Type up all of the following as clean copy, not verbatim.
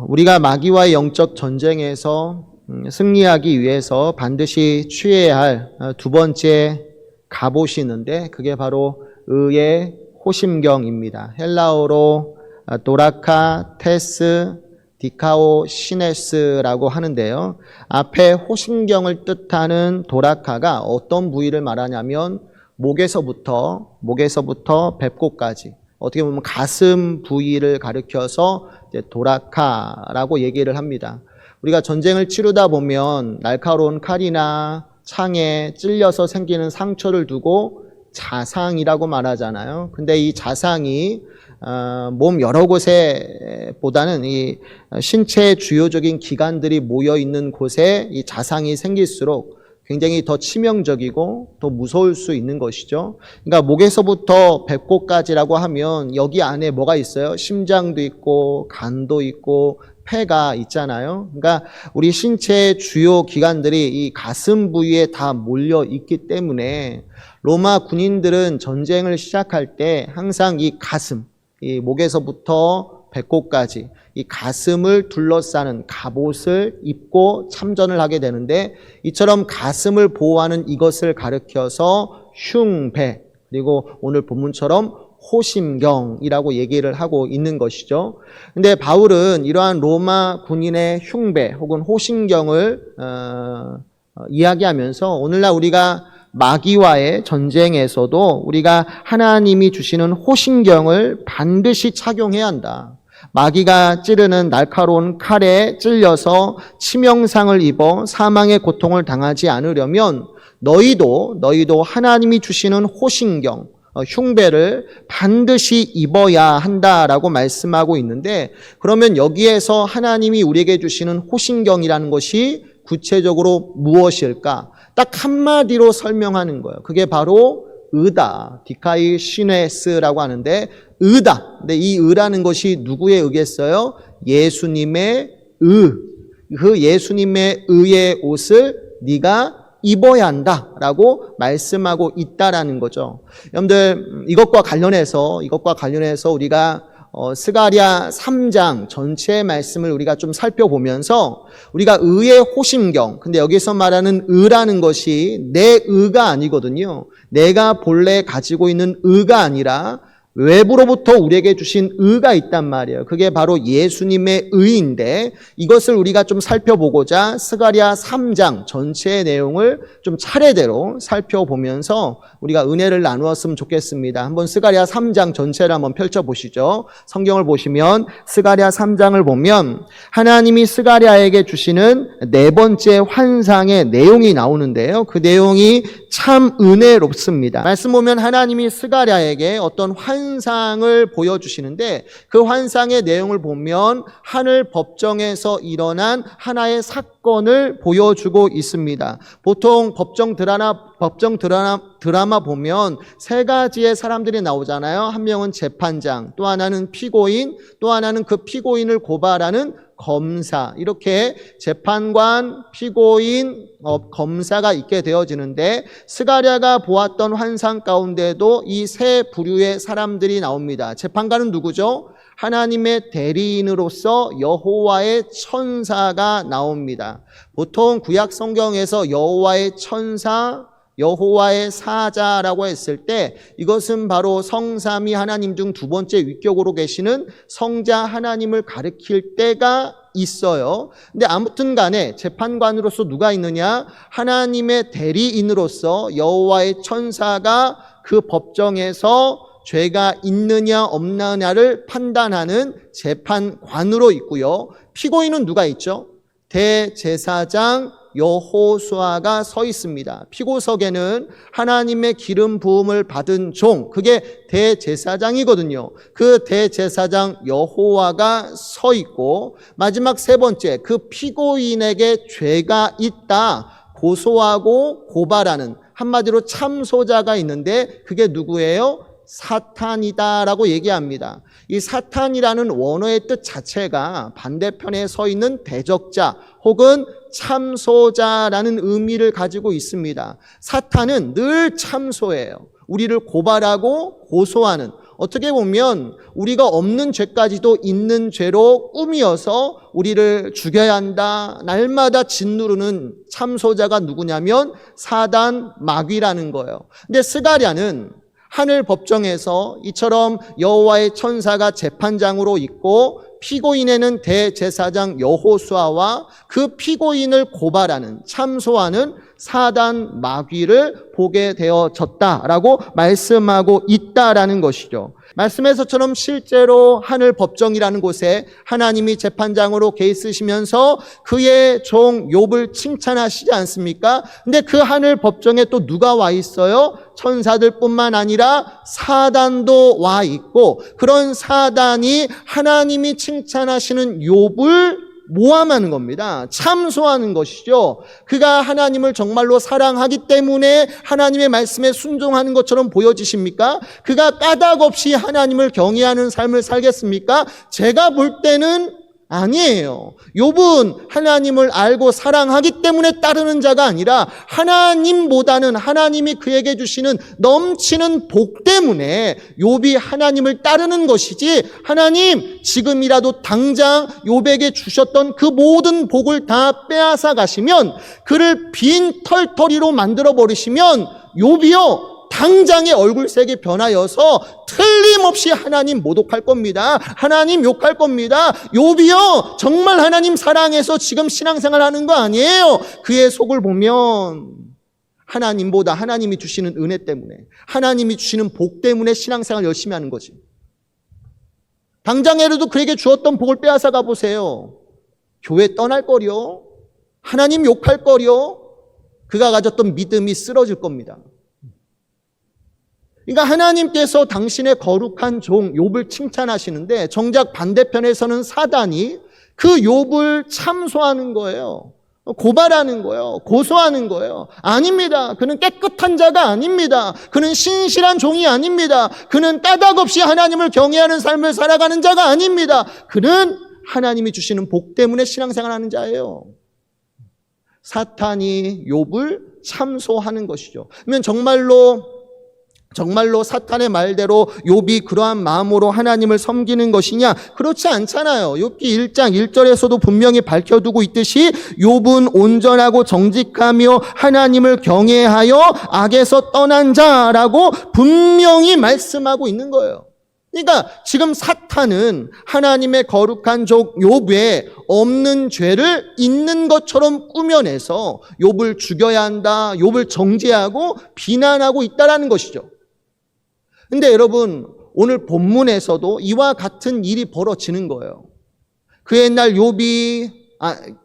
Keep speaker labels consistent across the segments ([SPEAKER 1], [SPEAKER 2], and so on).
[SPEAKER 1] 우리가 마귀와의 영적 전쟁에서 승리하기 위해서 반드시 취해야 할 두 번째 갑옷이 있는데 그게 바로 의의 호심경입니다. 헬라어로 도라카, 테스, 디카오, 시네스라고 하는데요. 앞에 호심경을 뜻하는 도라카가 어떤 부위를 말하냐면 목에서부터 배꼽까지 어떻게 보면 가슴 부위를 가리켜서 이제 도라카라고 얘기를 합니다. 우리가 전쟁을 치르다 보면 날카로운 칼이나 창에 찔려서 생기는 상처를 두고 자상이라고 말하잖아요. 근데 이 자상이 몸 여러 곳에 보다는 이 신체의 주요적인 기관들이 모여 있는 곳에 이 자상이 생길수록 굉장히 더 치명적이고 더 무서울 수 있는 것이죠. 그러니까 목에서부터 배꼽까지라고 하면 여기 안에 뭐가 있어요? 심장도 있고 간도 있고 폐가 있잖아요. 그러니까 우리 신체의 주요 기관들이 이 가슴 부위에 다 몰려 있기 때문에 로마 군인들은 전쟁을 시작할 때 항상 이 가슴, 이 목에서부터 배꼽까지 이 가슴을 둘러싸는 갑옷을 입고 참전을 하게 되는데 이처럼 가슴을 보호하는 이것을 가리켜서 흉배, 그리고 오늘 본문처럼 호심경이라고 얘기를 하고 있는 것이죠. 근데 바울은 이러한 로마 군인의 흉배 혹은 호심경을 이야기하면서 오늘날 우리가 마귀와의 전쟁에서도 우리가 하나님이 주시는 호심경을 반드시 착용해야 한다. 마귀가 찌르는 날카로운 칼에 찔려서 치명상을 입어 사망의 고통을 당하지 않으려면 너희도 하나님이 주시는 호심경, 흉배를 반드시 입어야 한다라고 말씀하고 있는데 그러면 여기에서 하나님이 우리에게 주시는 호심경이라는 것이 구체적으로 무엇일까? 딱 한마디로 설명하는 거예요. 그게 바로 의다. 디카이 시네스라고 하는데 의다. 근데 이 의라는 것이 누구의 의겠어요? 예수님의 의. 그 예수님의 의의 옷을 네가 입어야 한다라고 말씀하고 있다라는 거죠. 여러분들 이것과 관련해서 우리가 스가랴 3장 전체의 말씀을 우리가 좀 살펴보면서 우리가 의의 호심경, 근데 여기서 말하는 의라는 것이 내 의가 아니거든요. 내가 본래 가지고 있는 의가 아니라 외부로부터 우리에게 주신 의가 있단 말이에요. 그게 바로 예수님의 의인데 이것을 우리가 좀 살펴보고자 스가랴 3장 전체의 내용을 좀 차례대로 살펴보면서 우리가 은혜를 나누었으면 좋겠습니다. 한번 스가랴 3장 전체를 한번 펼쳐보시죠. 성경을 보시면 스가랴 3장을 보면 하나님이 스가랴에게 주시는 네 번째 환상의 내용이 나오는데요. 그 내용이 참 은혜롭습니다. 말씀 보면 하나님이 스가랴에게 어떤 환상을 보여주시는데 그 환상의 내용을 보면 하늘 법정에서 일어난 하나의 사건을 보여주고 있습니다. 보통 법정 드라마 보면 세 가지의 사람들이 나오잖아요. 한 명은 재판장, 또 하나는 피고인, 또 하나는 그 피고인을 고발하는 검사, 이렇게 재판관, 피고인, 검사가 있게 되어지는데 스가랴가 보았던 환상 가운데도 이 세 부류의 사람들이 나옵니다. 재판관은 누구죠? 하나님의 대리인으로서 여호와의 천사가 나옵니다. 보통 구약 성경에서 여호와의 천사, 여호와의 사자라고 했을 때 이것은 바로 성삼위 하나님 중 두 번째 위격으로 계시는 성자 하나님을 가리킬 때가 있어요. 근데 아무튼 간에 재판관으로서 누가 있느냐? 하나님의 대리인으로서 여호와의 천사가 그 법정에서 죄가 있느냐 없느냐를 판단하는 재판관으로 있고요. 피고인은 누가 있죠? 대제사장 여호수아가 서 있습니다. 피고석에는 하나님의 기름 부음을 받은 종, 그게 대제사장이거든요. 그 대제사장 여호와가 서 있고 마지막 세 번째, 그 피고인에게 죄가 있다 고소하고 고발하는 한마디로 참소자가 있는데 그게 누구예요? 사탄이다라고 얘기합니다. 이 사탄이라는 원어의 뜻 자체가 반대편에 서 있는 대적자 혹은 참소자라는 의미를 가지고 있습니다. 사탄은 늘 참소해요. 우리를 고발하고 고소하는 어떻게 보면 우리가 없는 죄까지도 있는 죄로 꾸미어서 우리를 죽여야 한다, 날마다 짓누르는 참소자가 누구냐면 사단, 마귀라는 거예요. 근데 스가랴는 하늘 법정에서 이처럼 여호와의 천사가 재판장으로 있고 피고인에는 대제사장 여호수아와 그 피고인을 고발하는, 참소하는 사단, 마귀를 보게 되어졌다라고 말씀하고 있다라는 것이죠. 말씀에서처럼 실제로 하늘 법정이라는 곳에 하나님이 재판장으로 계시면서 그의 종 욥을 칭찬하시지 않습니까? 근데 그 하늘 법정에 또 누가 와 있어요? 천사들뿐만 아니라 사단도 와 있고, 그런 사단이 하나님이 칭찬하시는 욥을 모함하는 겁니다. 참소하는 것이죠. 그가 하나님을 정말로 사랑하기 때문에 하나님의 말씀에 순종하는 것처럼 보여지십니까? 그가 까닭 없이 하나님을 경외하는 삶을 살겠습니까? 제가 볼 때는 아니에요. 욥은 하나님을 알고 사랑하기 때문에 따르는 자가 아니라 하나님보다는 하나님이 그에게 주시는 넘치는 복 때문에 욥이 하나님을 따르는 것이지, 하나님 지금이라도 당장 욥에게 주셨던 그 모든 복을 다 빼앗아 가시면, 그를 빈 털터리로 만들어 버리시면 욥이요 당장의 얼굴색이 변하여서 틀림없이 하나님 모독할 겁니다. 하나님 욕할 겁니다. 욥이요 정말 하나님 사랑해서 지금 신앙생활 하는 거 아니에요. 그의 속을 보면 하나님보다 하나님이 주시는 은혜 때문에, 하나님이 주시는 복 때문에 신앙생활 열심히 하는 거지. 당장에라도 그에게 주었던 복을 빼앗아 가보세요. 교회 떠날 거려, 하나님 욕할 거려, 그가 가졌던 믿음이 쓰러질 겁니다. 그러니까 하나님께서 당신의 거룩한 종 욥을 칭찬하시는데, 정작 반대편에서는 사단이 그 욥을 참소하는 거예요. 고발하는 거예요. 고소하는 거예요. 아닙니다. 그는 깨끗한 자가 아닙니다. 그는 신실한 종이 아닙니다. 그는 까닭 없이 하나님을 경외하는 삶을 살아가는 자가 아닙니다. 그는 하나님이 주시는 복 때문에 신앙생활하는 자예요. 사탄이 욥을 참소하는 것이죠. 그러면 정말로 사탄의 말대로 욥이 그러한 마음으로 하나님을 섬기는 것이냐? 그렇지 않잖아요. 욥기 1장 1절에서도 분명히 밝혀두고 있듯이 욥은 온전하고 정직하며 하나님을 경외하여 악에서 떠난 자라고 분명히 말씀하고 있는 거예요. 그러니까 지금 사탄은 하나님의 거룩한 종 욥에 없는 죄를 있는 것처럼 꾸며내서 욥을 죽여야 한다, 욥을 정죄하고 비난하고 있다라는 것이죠. 근데 여러분, 오늘 본문에서도 이와 같은 일이 벌어지는 거예요. 그 옛날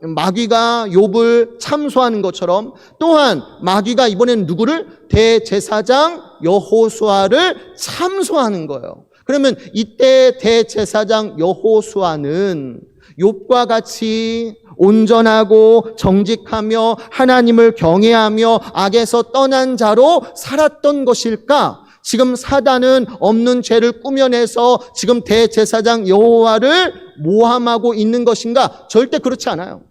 [SPEAKER 1] 마귀가 욥을 참소하는 것처럼 또한 마귀가 이번에는 누구를? 대제사장 여호수아를 참소하는 거예요. 그러면 이때 대제사장 여호수아는 욥과 같이 온전하고 정직하며 하나님을 경외하며 악에서 떠난 자로 살았던 것일까? 지금 사단은 없는 죄를 꾸며내서 지금 대제사장 여호와를 모함하고 있는 것인가? 절대 그렇지 않아요.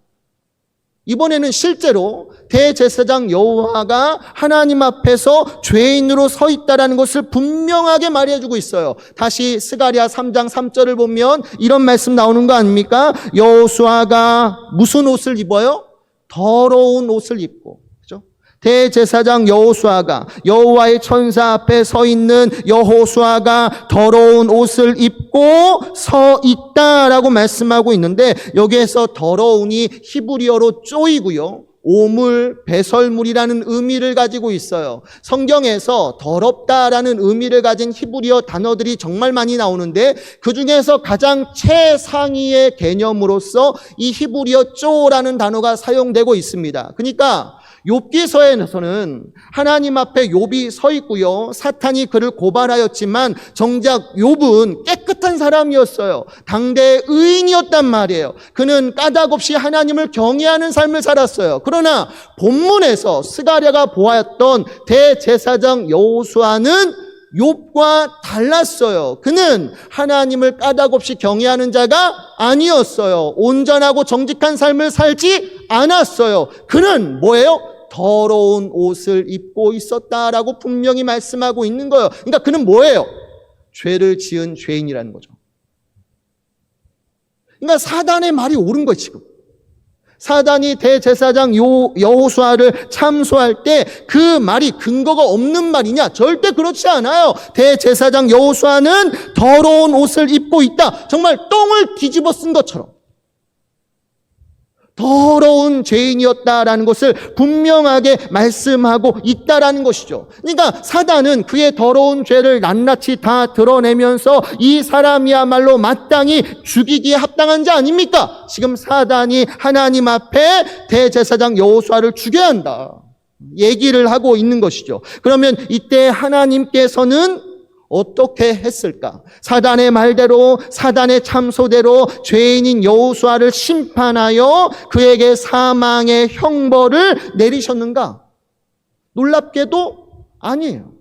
[SPEAKER 1] 이번에는 실제로 대제사장 여호와가 하나님 앞에서 죄인으로 서 있다는 것을 분명하게 말해주고 있어요. 다시 스가랴 3장 3절을 보면 이런 말씀 나오는 거 아닙니까? 여호수아가 무슨 옷을 입어요? 더러운 옷을 입고, 대제사장 여호수아가, 여호와의 천사 앞에 서 있는 여호수아가 더러운 옷을 입고 서 있다라고 말씀하고 있는데, 여기에서 더러운이 히브리어로 쪼이고요, 오물, 배설물이라는 의미를 가지고 있어요. 성경에서 더럽다라는 의미를 가진 히브리어 단어들이 정말 많이 나오는데, 그 중에서 가장 최상위의 개념으로서 이 히브리어 쪼라는 단어가 사용되고 있습니다. 그러니까 욥기서에서는 하나님 앞에 욥이 서 있고요, 사탄이 그를 고발하였지만 정작 욥은 깨끗한 사람이었어요. 당대의 의인이었단 말이에요. 그는 까닭 없이 하나님을 경외하는 삶을 살았어요. 그러나 본문에서 스가랴가 보았던 대제사장 여호수아는 욥과 달랐어요. 그는 하나님을 까닭 없이 경외하는 자가 아니었어요. 온전하고 정직한 삶을 살지 않았어요. 그는 뭐예요? 더러운 옷을 입고 있었다라고 분명히 말씀하고 있는 거예요. 그러니까 그는 뭐예요? 죄를 지은 죄인이라는 거죠. 그러니까 사단의 말이 옳은 거예요, 지금. 사단이 대제사장 여호수아를 참소할 때 그 말이 근거가 없는 말이냐? 절대 그렇지 않아요. 대제사장 여호수아는 더러운 옷을 입고 있다. 정말 똥을 뒤집어 쓴 것처럼 더러운 죄인이었다라는 것을 분명하게 말씀하고 있다라는 것이죠. 그러니까 사단은 그의 더러운 죄를 낱낱이 다 드러내면서 이 사람이야말로 마땅히 죽이기에 합당한 자 아닙니까? 지금 사단이 하나님 앞에 대제사장 여호수아를 죽여야 한다 얘기를 하고 있는 것이죠. 그러면 이때 하나님께서는 어떻게 했을까? 사단의 말대로, 사단의 참소대로 죄인인 여호수아를 심판하여 그에게 사망의 형벌을 내리셨는가? 놀랍게도 아니에요.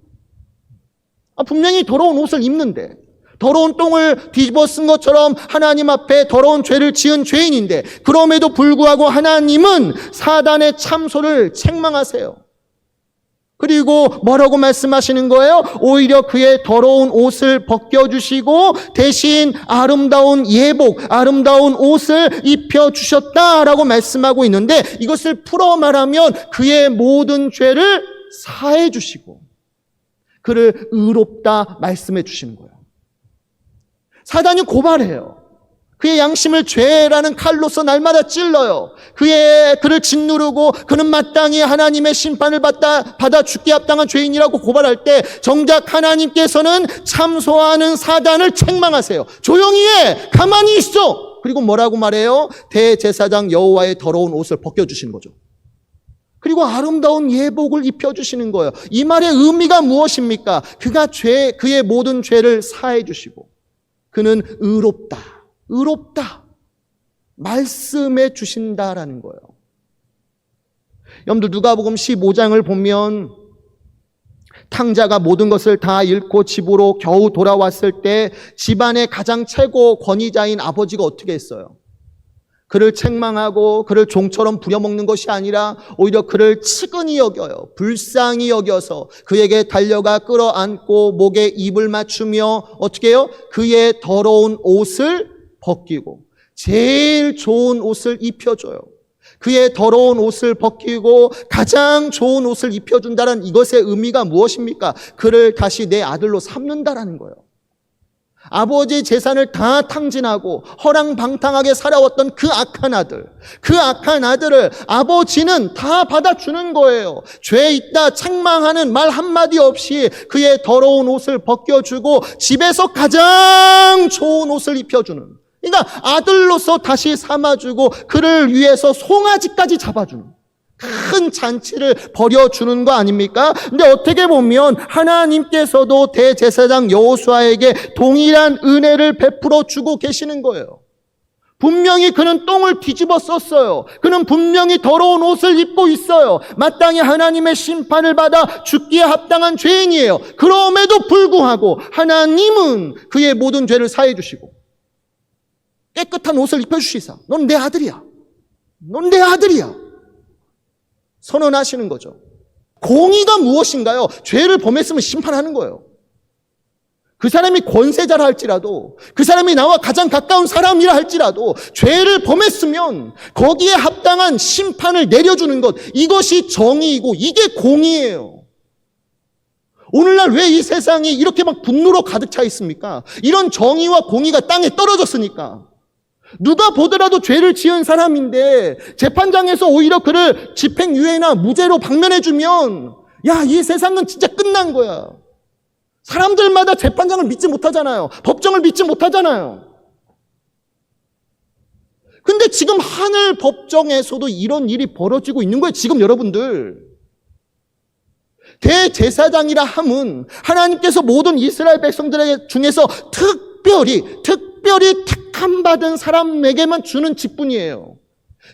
[SPEAKER 1] 분명히 더러운 옷을 입는데, 더러운 똥을 뒤집어 쓴 것처럼 하나님 앞에 더러운 죄를 지은 죄인인데, 그럼에도 불구하고 하나님은 사단의 참소를 책망하세요. 그리고 뭐라고 말씀하시는 거예요? 오히려 그의 더러운 옷을 벗겨주시고 대신 아름다운 예복, 아름다운 옷을 입혀주셨다라고 말씀하고 있는데, 이것을 풀어 말하면 그의 모든 죄를 사해 주시고 그를 의롭다 말씀해 주시는 거예요. 사단이 고발해요. 그의 양심을 죄라는 칼로서 날마다 찔러요. 그를 짓누르고 그는 마땅히 하나님의 심판을 받아 죽게 합당한 죄인이라고 고발할 때 정작 하나님께서는 참소하는 사단을 책망하세요. 조용히 해! 가만히 있어! 그리고 뭐라고 말해요? 대제사장 여호와의 더러운 옷을 벗겨주시는 거죠. 그리고 아름다운 예복을 입혀주시는 거예요. 이 말의 의미가 무엇입니까? 그의 모든 죄를 사해 주시고 그는 의롭다 말씀해 주신다라는 거예요. 여러분들 누가복음 15장을 보면 탕자가 모든 것을 다 잃고 집으로 겨우 돌아왔을 때 집안의 가장 최고 권위자인 아버지가 어떻게 했어요? 그를 책망하고 그를 종처럼 부려먹는 것이 아니라 오히려 그를 측은히 여겨요. 불쌍히 여겨서 그에게 달려가 끌어안고 목에 입을 맞추며 어떻게 해요? 그의 더러운 옷을 벗기고 제일 좋은 옷을 입혀줘요. 그의 더러운 옷을 벗기고 가장 좋은 옷을 입혀준다는 이것의 의미가 무엇입니까? 그를 다시 내 아들로 삼는다라는 거예요. 아버지 재산을 다 탕진하고 허랑방탕하게 살아왔던 그 악한 아들을 아버지는 다 받아주는 거예요. 죄 있다 책망하는 말 한마디 없이 그의 더러운 옷을 벗겨주고 집에서 가장 좋은 옷을 입혀주는, 그러니까 아들로서 다시 삼아주고 그를 위해서 송아지까지 잡아주는 큰 잔치를 벌여주는 거 아닙니까? 근데 어떻게 보면 하나님께서도 대제사장 여호수아에게 동일한 은혜를 베풀어 주고 계시는 거예요. 분명히 그는 똥을 뒤집어 썼어요. 그는 분명히 더러운 옷을 입고 있어요. 마땅히 하나님의 심판을 받아 죽기에 합당한 죄인이에요. 그럼에도 불구하고 하나님은 그의 모든 죄를 사해 주시고 깨끗한 옷을 입혀주시사 넌 내 아들이야. 넌 내 아들이야. 선언하시는 거죠. 공의가 무엇인가요? 죄를 범했으면 심판하는 거예요. 그 사람이 권세자라 할지라도, 그 사람이 나와 가장 가까운 사람이라 할지라도 죄를 범했으면 거기에 합당한 심판을 내려주는 것, 이것이 정의이고 이게 공의예요. 오늘날 왜 이 세상이 이렇게 막 분노로 가득 차 있습니까? 이런 정의와 공의가 땅에 떨어졌으니까. 누가 보더라도 죄를 지은 사람인데 재판장에서 오히려 그를 집행유예나 무죄로 방면해주면 야, 이 세상은 진짜 끝난 거야. 사람들마다 재판장을 믿지 못하잖아요. 법정을 믿지 못하잖아요. 근데 지금 하늘 법정에서도 이런 일이 벌어지고 있는 거예요. 지금 여러분들. 대제사장이라 함은 하나님께서 모든 이스라엘 백성들 중에서 특별히 택함받은 사람에게만 주는 직분이에요.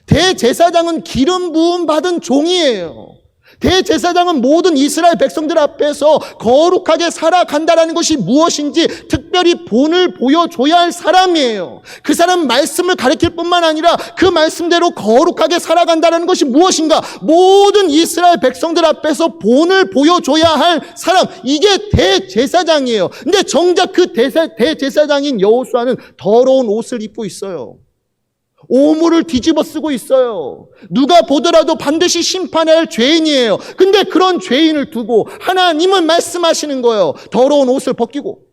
[SPEAKER 1] 대제사장은 기름 부음 받은 종이에요. 대제사장은 모든 이스라엘 백성들 앞에서 거룩하게 살아간다는 것이 무엇인지 특별히 본을 보여줘야 할 사람이에요. 그 사람 말씀을 가르칠 뿐만 아니라 그 말씀대로 거룩하게 살아간다는 것이 무엇인가? 모든 이스라엘 백성들 앞에서 본을 보여줘야 할 사람, 이게 대제사장이에요. 근데 정작 그 대제사장인 여호수아는 더러운 옷을 입고 있어요. 오물을 뒤집어 쓰고 있어요. 누가 보더라도 반드시 심판해야 할 죄인이에요. 근데 그런 죄인을 두고 하나님은 말씀하시는 거예요. 더러운 옷을 벗기고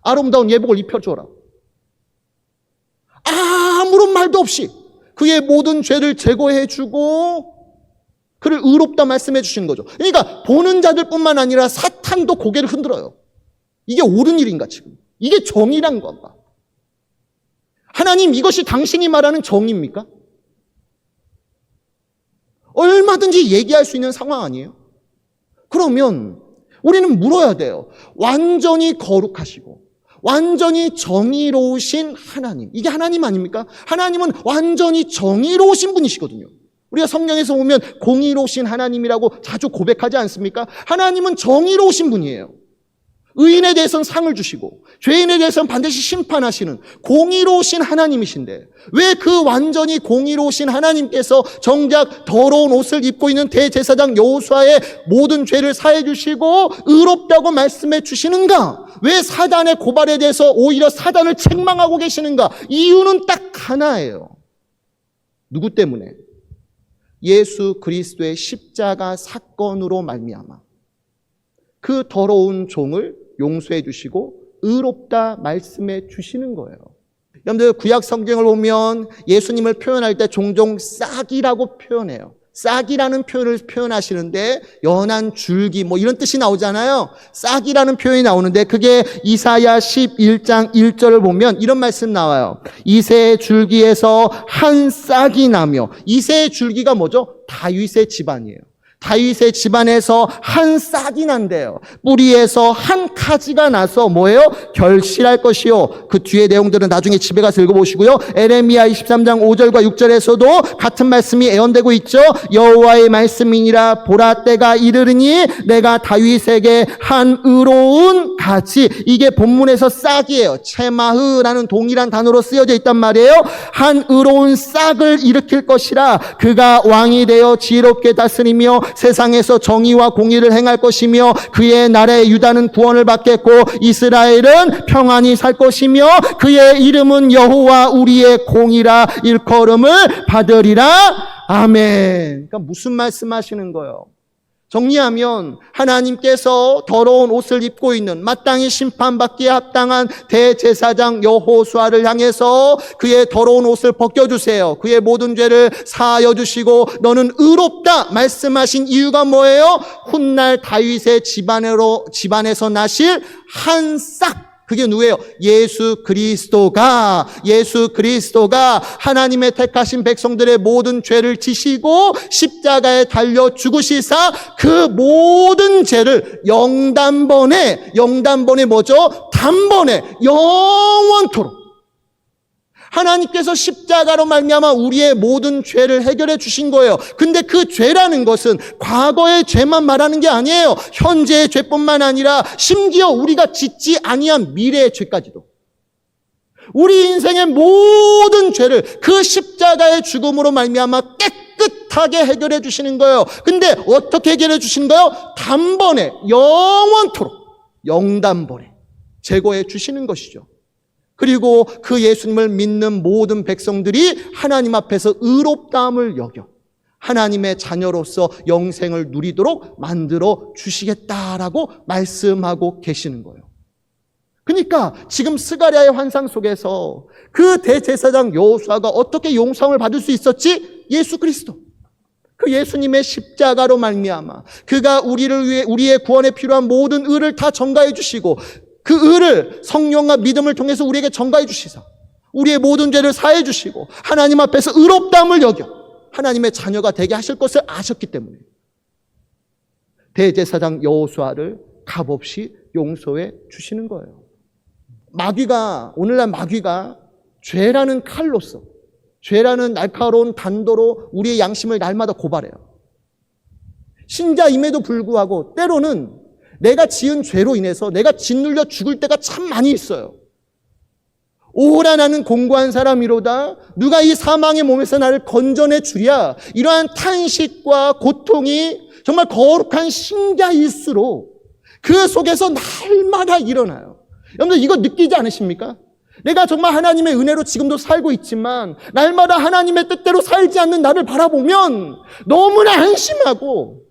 [SPEAKER 1] 아름다운 예복을 입혀줘라. 아무런 말도 없이 그의 모든 죄를 제거해주고 그를 의롭다 말씀해 주시는 거죠. 그러니까 보는 자들뿐만 아니라 사탄도 고개를 흔들어요. 이게 옳은 일인가 지금? 이게 정의란 건가? 하나님, 이것이 당신이 말하는 정의입니까? 얼마든지 얘기할 수 있는 상황 아니에요? 그러면 우리는 물어야 돼요. 완전히 거룩하시고 완전히 정의로우신 하나님, 이게 하나님 아닙니까? 하나님은 완전히 정의로우신 분이시거든요. 우리가 성경에서 보면 공의로우신 하나님이라고 자주 고백하지 않습니까? 하나님은 정의로우신 분이에요. 의인에 대해서는 상을 주시고 죄인에 대해서는 반드시 심판하시는 공의로우신 하나님이신데 왜 그 완전히 공의로우신 하나님께서 정작 더러운 옷을 입고 있는 대제사장 여호수아의 모든 죄를 사해 주시고 의롭다고 말씀해 주시는가? 왜 사단의 고발에 대해서 오히려 사단을 책망하고 계시는가? 이유는 딱 하나예요. 누구 때문에? 예수 그리스도의 십자가 사건으로 말미암아 그 더러운 종을 용서해 주시고 의롭다 말씀해 주시는 거예요. 여러분들 구약 성경을 보면 예수님을 표현할 때 종종 싹이라고 표현해요. 싹이라는 표현을 표현하시는데 연한 줄기 뭐 이런 뜻이 나오잖아요. 싹이라는 표현이 나오는데 그게 이사야 11장 1절을 보면 이런 말씀 나와요. 이새의 줄기에서 한 싹이 나며, 이새의 줄기가 뭐죠? 다윗의 집안이에요. 다윗의 집안에서 한 싹이 난대요. 뿌리에서 한 가지가 나서 뭐예요? 결실할 것이요. 그 뒤에 내용들은 나중에 집에 가서 읽어보시고요. 에레미야 23장 5절과 6절에서도 같은 말씀이 애언되고 있죠. 여호와의 말씀이니라. 보라, 때가 이르르니 내가 다윗에게 한 의로운 가지, 이게 본문에서 싹이에요. 체마흐라는 동일한 단어로 쓰여져 있단 말이에요. 한 의로운 싹을 일으킬 것이라. 그가 왕이 되어 지혜롭게 다스리며 세상에서 정의와 공의를 행할 것이며 그의 나라의 유다는 구원을 받겠고 이스라엘은 평안히 살 것이며 그의 이름은 여호와 우리의 공이라 일컬음을 받으리라. 아멘. 그러니까 무슨 말씀하시는 거예요? 정리하면 하나님께서 더러운 옷을 입고 있는 마땅히 심판받기에 합당한 대제사장 여호수아를 향해서 그의 더러운 옷을 벗겨주세요. 그의 모든 죄를 사하여 주시고 너는 의롭다 말씀하신 이유가 뭐예요? 훗날 다윗의 집안에서 나실 한 싹, 그게 누구예요? 예수 그리스도가 하나님의 택하신 백성들의 모든 죄를 지시고 십자가에 달려 죽으시사 그 모든 죄를 영단번에 뭐죠? 단번에 영원토록 하나님께서 십자가로 말미암아 우리의 모든 죄를 해결해 주신 거예요. 근데 그 죄라는 것은 과거의 죄만 말하는 게 아니에요. 현재의 죄뿐만 아니라 심지어 우리가 짓지 아니한 미래의 죄까지도. 우리 인생의 모든 죄를 그 십자가의 죽음으로 말미암아 깨끗하게 해결해 주시는 거예요. 근데 어떻게 해결해 주시는 거예요? 단번에 영원토록 영단번에 제거해 주시는 것이죠. 그리고 그 예수님을 믿는 모든 백성들이 하나님 앞에서 의롭다함을 여겨 하나님의 자녀로서 영생을 누리도록 만들어 주시겠다라고 말씀하고 계시는 거예요. 그러니까 지금 스가랴의 환상 속에서 그 대제사장 여호수아가 어떻게 용서를 받을 수 있었지? 예수 그리스도. 그 예수님의 십자가로 말미암아 그가 우리를 위해 우리의 구원에 필요한 모든 의를 다 전가해 주시고 그 의를 성령과 믿음을 통해서 우리에게 전가해 주시사 우리의 모든 죄를 사해 주시고 하나님 앞에서 의롭다함을 여겨 하나님의 자녀가 되게 하실 것을 아셨기 때문에 대제사장 여호수아를 값없이 용서해 주시는 거예요. 오늘날 마귀가 죄라는 칼로서, 죄라는 날카로운 단도로 우리의 양심을 날마다 고발해요. 신자임에도 불구하고 때로는 내가 지은 죄로 인해서 내가 짓눌려 죽을 때가 참 많이 있어요. 오호라 나는 공고한 사람이로다. 누가 이 사망의 몸에서 나를 건져내 주랴. 이러한 탄식과 고통이 정말 거룩한 신자일수록 그 속에서 날마다 일어나요. 여러분들 이거 느끼지 않으십니까? 내가 정말 하나님의 은혜로 지금도 살고 있지만 날마다 하나님의 뜻대로 살지 않는 나를 바라보면 너무나 한심하고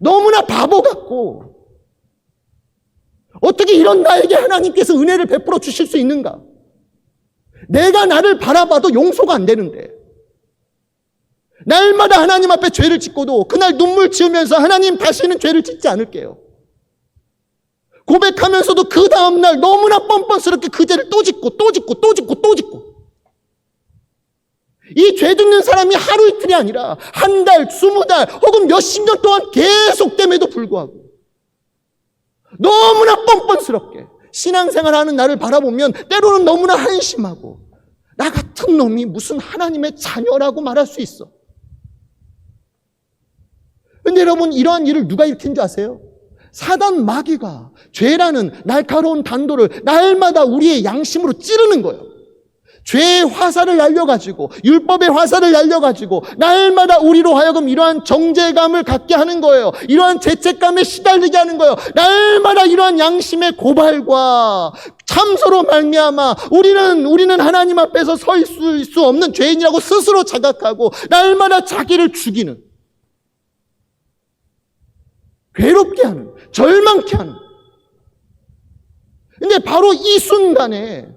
[SPEAKER 1] 너무나 바보 같고 어떻게 이런 나에게 하나님께서 은혜를 베풀어 주실 수 있는가? 내가 나를 바라봐도 용서가 안 되는데 날마다 하나님 앞에 죄를 짓고도 그날 눈물 지으면서 하나님 다시는 죄를 짓지 않을게요. 고백하면서도 그 다음날 너무나 뻔뻔스럽게 그 죄를 또 짓고 또 짓고 또 짓고 또 짓고 이 죄 짓는 사람이 하루 이틀이 아니라 한 달, 20달 혹은 몇십 년 동안 계속됨에도 불구하고 너무나 뻔뻔스럽게 신앙생활하는 나를 바라보면 때로는 너무나 한심하고 나 같은 놈이 무슨 하나님의 자녀라고 말할 수 있어. 근데 여러분 이러한 일을 누가 일으킨 줄 아세요? 사단 마귀가 죄라는 날카로운 단도를 날마다 우리의 양심으로 찌르는 거예요. 죄의 화살을 날려가지고 율법의 화살을 날려가지고 날마다 우리로 하여금 이러한 정죄감을 갖게 하는 거예요. 이러한 죄책감에 시달리게 하는 거예요. 날마다 이러한 양심의 고발과 참소로 말미암아 우리는 하나님 앞에서 설 수 없는 죄인이라고 스스로 자각하고 날마다 자기를 죽이는, 괴롭게 하는, 절망케 하는. 근데 바로 이 순간에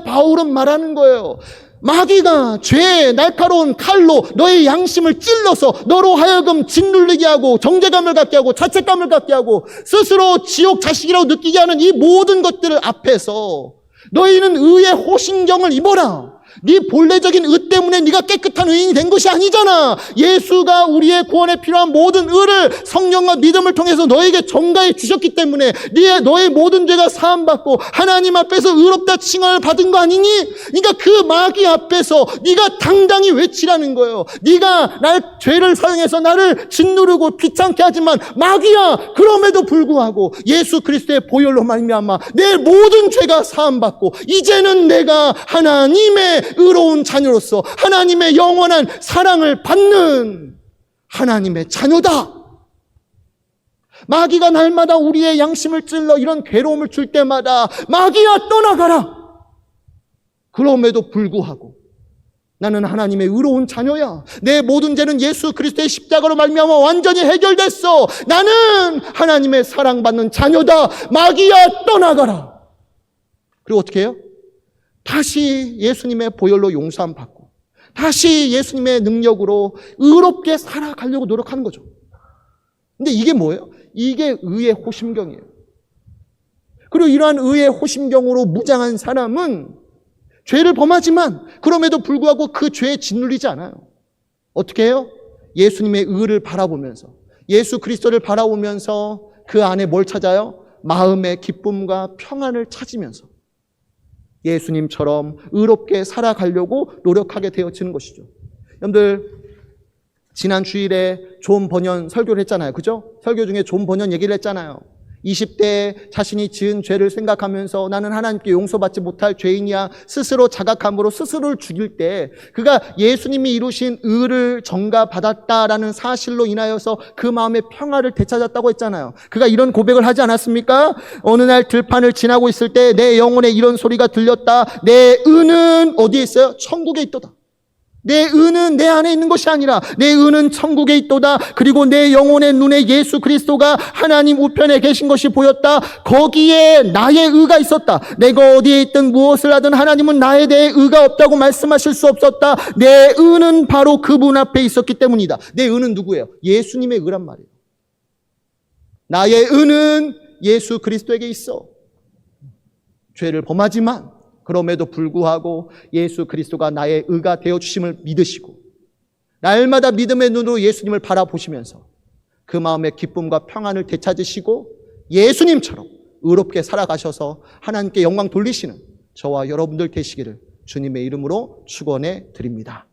[SPEAKER 1] 바울은 말하는 거예요. 마귀가 죄의 날카로운 칼로 너의 양심을 찔러서 너로 하여금 짓눌리게 하고 정죄감을 갖게 하고 자책감을 갖게 하고 스스로 지옥 자식이라고 느끼게 하는 이 모든 것들을 앞에서 너희는 의의 호신경을 입어라. 네 본래적인 의 때문에 네가 깨끗한 의인이 된 것이 아니잖아. 예수가 우리의 구원에 필요한 모든 의를 성령과 믿음을 통해서 너에게 전가해 주셨기 때문에 너의 모든 죄가 사함받고 하나님 앞에서 의롭다 칭함을 받은 거 아니니? 그러니까 그 마귀 앞에서 네가 당당히 외치라는 거예요. 네가 죄를 사용해서 나를 짓누르고 귀찮게 하지만 마귀야, 그럼에도 불구하고 예수 그리스도의 보혈로 말미암아 내 모든 죄가 사함받고 이제는 내가 하나님의 의로운 자녀로서 하나님의 영원한 사랑을 받는 하나님의 자녀다. 마귀가 날마다 우리의 양심을 찔러 이런 괴로움을 줄 때마다 마귀야 떠나가라. 그럼에도 불구하고 나는 하나님의 의로운 자녀야. 내 모든 죄는 예수 그리스도의 십자가로 말미암아 완전히 해결됐어. 나는 하나님의 사랑받는 자녀다. 마귀야 떠나가라. 그리고 어떻게 해요? 다시 예수님의 보혈로 용서함 받고 다시 예수님의 능력으로 의롭게 살아가려고 노력하는 거죠. 근데 이게 뭐예요? 이게 의의 호심경이에요. 그리고 이러한 의의 호심경으로 무장한 사람은 죄를 범하지만 그럼에도 불구하고 그 죄에 짓눌리지 않아요. 어떻게 해요? 예수님의 의를 바라보면서 예수 그리스도를 바라보면서 그 안에 뭘 찾아요? 마음의 기쁨과 평안을 찾으면서 예수님처럼 의롭게 살아가려고 노력하게 되어지는 것이죠. 여러분들 지난 주일에 존 버년 설교를 했잖아요. 그죠? 설교 중에 존 버년 얘기를 했잖아요. 20대에 자신이 지은 죄를 생각하면서 나는 하나님께 용서받지 못할 죄인이야 스스로 자각함으로 스스로를 죽일 때 그가 예수님이 이루신 의를 전가받았다라는 사실로 인하여서 그 마음의 평화를 되찾았다고 했잖아요. 그가 이런 고백을 하지 않았습니까? 어느 날 들판을 지나고 있을 때 내 영혼에 이런 소리가 들렸다. 내 의는 어디에 있어요? 천국에 있도다. 내 의는 내 안에 있는 것이 아니라 내 의는 천국에 있도다. 그리고 내 영혼의 눈에 예수 그리스도가 하나님 우편에 계신 것이 보였다. 거기에 나의 의가 있었다. 내가 어디에 있든 무엇을 하든 하나님은 나에 대해 의가 없다고 말씀하실 수 없었다. 내 의는 바로 그분 앞에 있었기 때문이다. 내 의는 누구예요? 예수님의 의란 말이에요. 나의 의는 예수 그리스도에게 있어. 죄를 범하지만 그럼에도 불구하고 예수 그리스도가 나의 의가 되어주심을 믿으시고 날마다 믿음의 눈으로 예수님을 바라보시면서 그 마음의 기쁨과 평안을 되찾으시고 예수님처럼 의롭게 살아가셔서 하나님께 영광 돌리시는 저와 여러분들 되시기를 주님의 이름으로 축원해 드립니다.